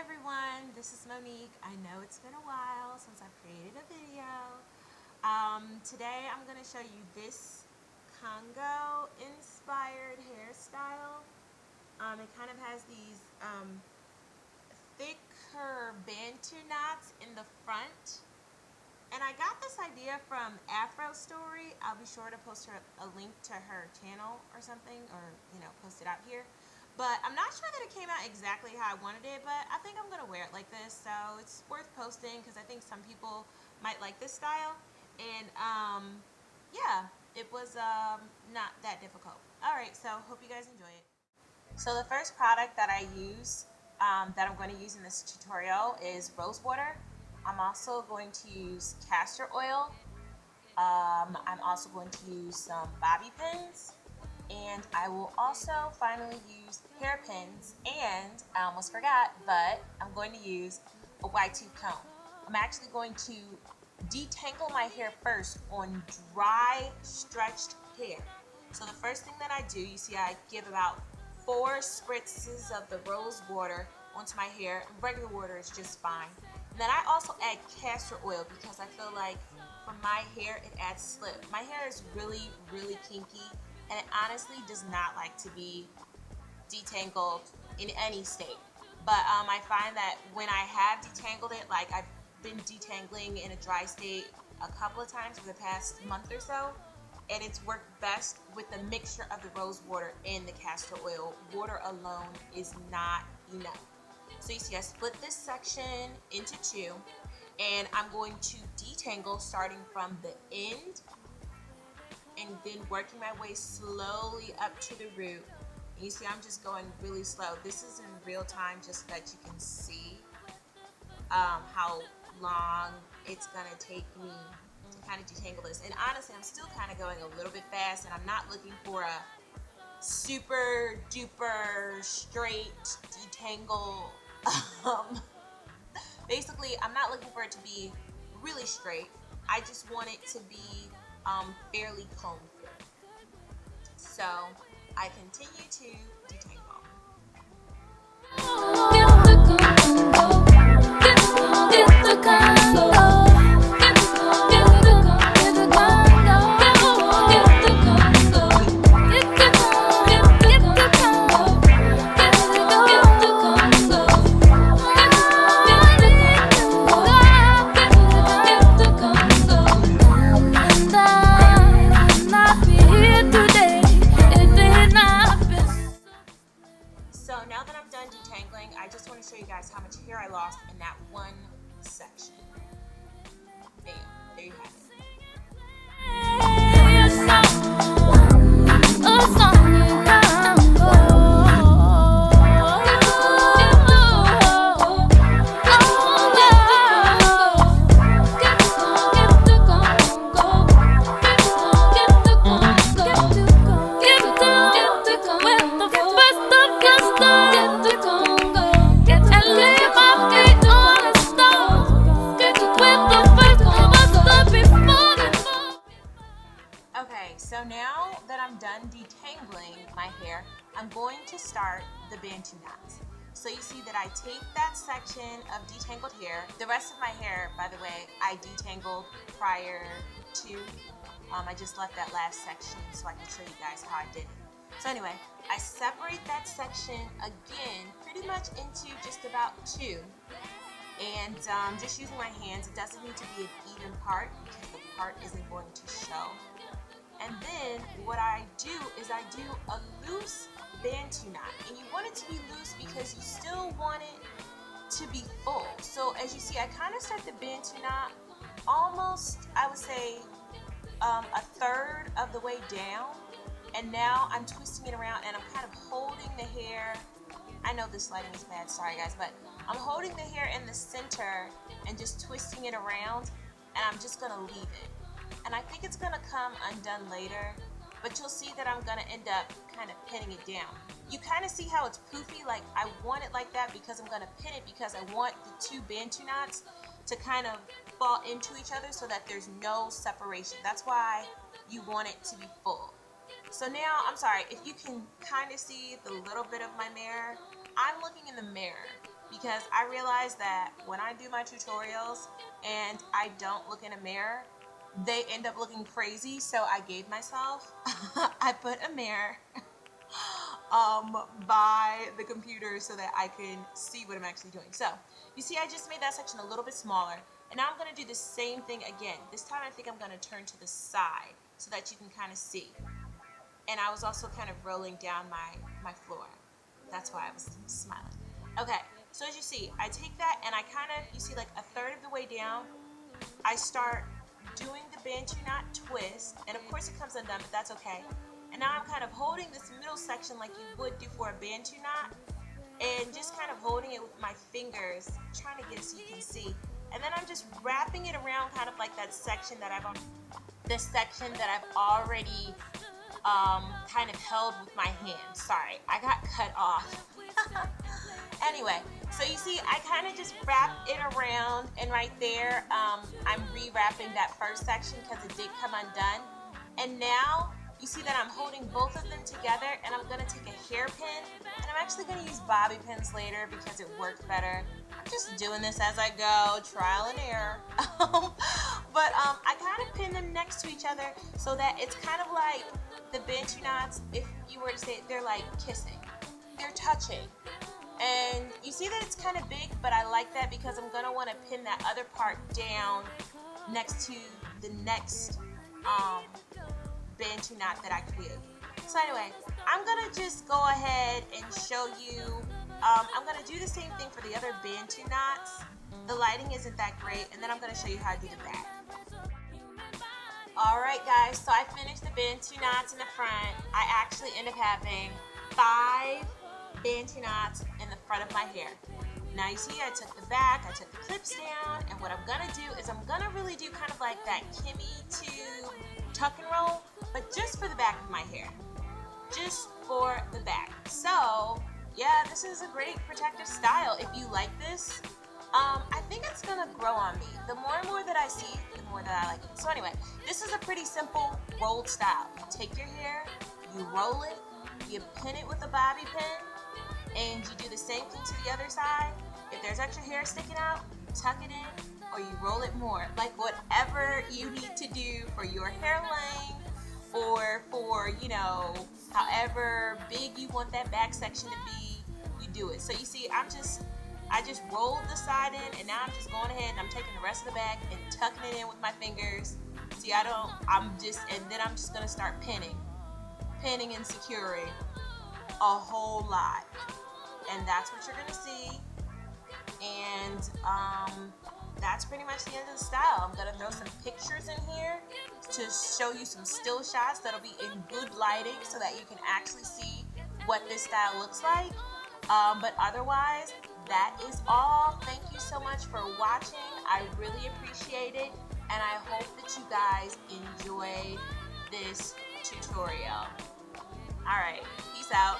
everyone, this is Monique. I know it's been a while since I've created a video. Today I'm going to show you this Congo-inspired hairstyle. It kind of has these thicker bantu knots in the front. And I got this idea from Afro Story. I'll be sure to post her a link to her channel or something, or post it out here. But I'm not sure that it came out exactly how I wanted it, but I think I'm gonna wear it like this, so it's worth posting because I think some people might like this style. And yeah, it was not that difficult. All right, so hope you guys enjoy it. So the first product that I use, that I'm going to use in this tutorial is rose water. I'm also going to use castor oil. I'm also going to use some bobby pins, and I will also finally use hairpins, and I almost forgot, but I'm going to use a wide tooth comb. I'm actually going to detangle my hair first on dry, stretched hair. So the first thing that I do, you see I give about 4 spritzes of the rose water onto my hair. Regular water is just fine. And then I also add castor oil because I feel like for my hair it adds slip. My hair is really, really kinky, and it honestly does not like to be detangled in any state. But I find that when I have detangled it, like I've been detangling in a dry state a couple of times for the past month or so, and it's worked best with the mixture of the rose water and the castor oil. Water alone is not enough. So you see I split this section into 2, and I'm going to detangle starting from the end and then working my way slowly up to the root. And you see I'm just going really slow. This is in real time just so that you can see how long it's gonna take me to kind of detangle this. And honestly, I'm still kind of going a little bit fast, and I'm not looking for a super duper straight detangle. Basically, I'm not looking for it to be really straight. I just want it to be fairly combed through. So I continue to detangle. So now that I'm done detangling, I just want to show you guys how much hair I lost in that one section. Bam, there you have it. Okay, so now that I'm done detangling my hair, I'm going to start the bantu knots. So you see that I take that section of detangled hair. The rest of my hair, by the way, I detangled prior to. I just left that last section so I can show you guys how I did it. So anyway, I separate that section again pretty much into just about 2. And just using my hands, it doesn't need to be an even part because the part isn't going to show. And then what I do is I do a loose bantu knot. And you want it to be loose because you still want it to be full. So as you see, I kind of start the bantu knot almost, I would say, a third of the way down. And now I'm twisting it around and I'm kind of holding the hair. I know this lighting is bad, sorry guys, but I'm holding the hair in the center and just twisting it around, and I'm just gonna leave it. And I think it's gonna come undone later, but you'll see that I'm gonna end up kind of pinning it down. You kind of see how it's poofy, like I want it like that because I'm gonna pin it because I want the 2 bantu knots to kind of fall into each other so that there's no separation. That's why you want it to be full. So now, I'm sorry, if you can kind of see the little bit of my mirror, I'm looking in the mirror. because I realized that when I do my tutorials and I don't look in a mirror, they end up looking crazy. So I gave myself, I put a mirror by the computer so that I can see what I'm actually doing. So you see, I just made that section a little bit smaller, and now I'm going to do the same thing again. This time I think I'm going to turn to the side so that you can kind of see. And I was also kind of rolling down my floor. That's why I was smiling. Okay, so as you see, I take that and I kind of, you see like a third of the way down, I start doing the bantu knot twist, and of course it comes undone, but that's okay. And now I'm kind of holding this middle section like you would do for a bantu knot, and just kind of holding it with my fingers, trying to get it so you can see. And then I'm just wrapping it around kind of like that section that I've already kind of held with my hand. Sorry, I got cut off. Anyway, so you see, I kind of just wrap it around, and right there, I'm rewrapping that first section because it did come undone. And now, you see that I'm holding both of them together, and I'm going to take a hairpin, and I'm actually going to use bobby pins later because it worked better. I'm just doing this as I go, trial and error. But I kind of pin them next to each other so that it's kind of like the bantu knots, if you were to say it, they're like kissing. They're touching. And you see that it's kind of big, but I like that because I'm going to want to pin that other part down next to the next bantu knot that I create. So anyway, I'm going to just go ahead and show you, I'm going to do the same thing for the other bantu knots. The lighting isn't that great, and then I'm going to show you how I do the back. Alright guys, so I finished the bantu knots in the front. I actually end up having 5 bantu knots in the front of my hair. Now you see I took the back, I took the clips down, and what I'm going to do is I'm going to really do kind of like that Kimmy to tuck and roll, but just for the back of my hair. Just for the back. So, yeah, this is a great protective style. If you like this, I think it's going to grow on me. The more and more that I see, the more that I like it. So anyway, this is a pretty simple rolled style. You take your hair, you roll it, you pin it with a bobby pin, and you do the same thing to the other side. If there's extra hair sticking out, tuck it in, or you roll it more. Like whatever you need to do for your hair length, or for, you know, however big you want that back section to be, you do it. So you see, I just rolled the side in, and now I'm just going ahead and I'm taking the rest of the back and tucking it in with my fingers. See, and then I'm just gonna start pinning and securing a whole lot. And that's what you're gonna see. And that's pretty much the end of the style. I'm gonna throw some pictures in here to show you some still shots that'll be in good lighting so that you can actually see what this style looks like. But otherwise, that is all. Thank you so much for watching. I really appreciate it, and I hope that you guys enjoyed this tutorial. Alright, peace out.